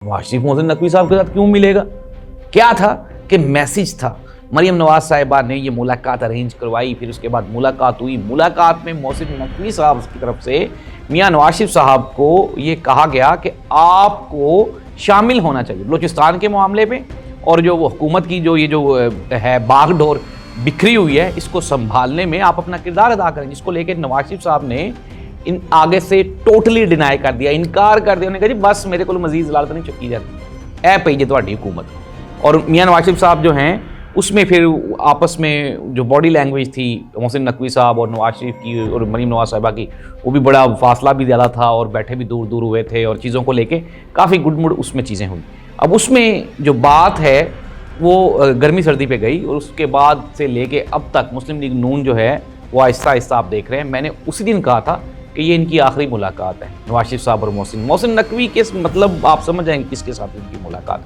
नवाज शरीफ मोहसिन नकवी साहब के साथ क्यों मिलेगा? क्या था कि मैसेज था। मरीम नवाज साहिबा ने ये मुलाकात अरेंज करवाई, फिर उसके बाद मुलाकात हुई। मुलाकात में मोहसिन नकवी साहब की तरफ से मियां नवाज शरीफ साहब को ये कहा गया कि आपको शामिल होना चाहिए बलूचिस्तान के मामले में, और जो हुकूमत की जो ये जो है बागडोर बिखरी हुई है, इसको संभालने में आप अपना किरदार अदा करें। जिसको लेकर नवाज शरीफ साहब ने इन आगे से टोटली डिनाई कर दिया, इनकार कर दिया। उन्होंने कहा जी बस मेरे को मजीद जलालत नहीं चुकी जाती ऐ पई जी तुहाडी हुकूमत। और मियां नवाज शरीफ साहब जो हैं उसमें फिर आपस में जो बॉडी लैंग्वेज थी मोहसिन नकवी साहब और नवाज शरीफ की और मरीम नवाज साहिबा की, वो भी बड़ा फासला भी ज़्यादा था और बैठे भी दूर दूर हुए थे और चीज़ों को लेके काफ़ी गुडमुड़ उसमें चीज़ें हुई। अब उसमें जो बात है वो गर्मी सर्दी पे गई, और उसके बाद से लेके अब तक मुस्लिम लीग नून जो है वो आहिस्ता आहिस्ता आप देख रहे हैं। मैंने उसी दिन कहा था कि ये इनकी आखिरी मुलाकात है, नवाज शरीफ साहब और मोहसिन नकवी के, मतलब आप समझ जाएंगे किसके साथ इनकी मुलाकात।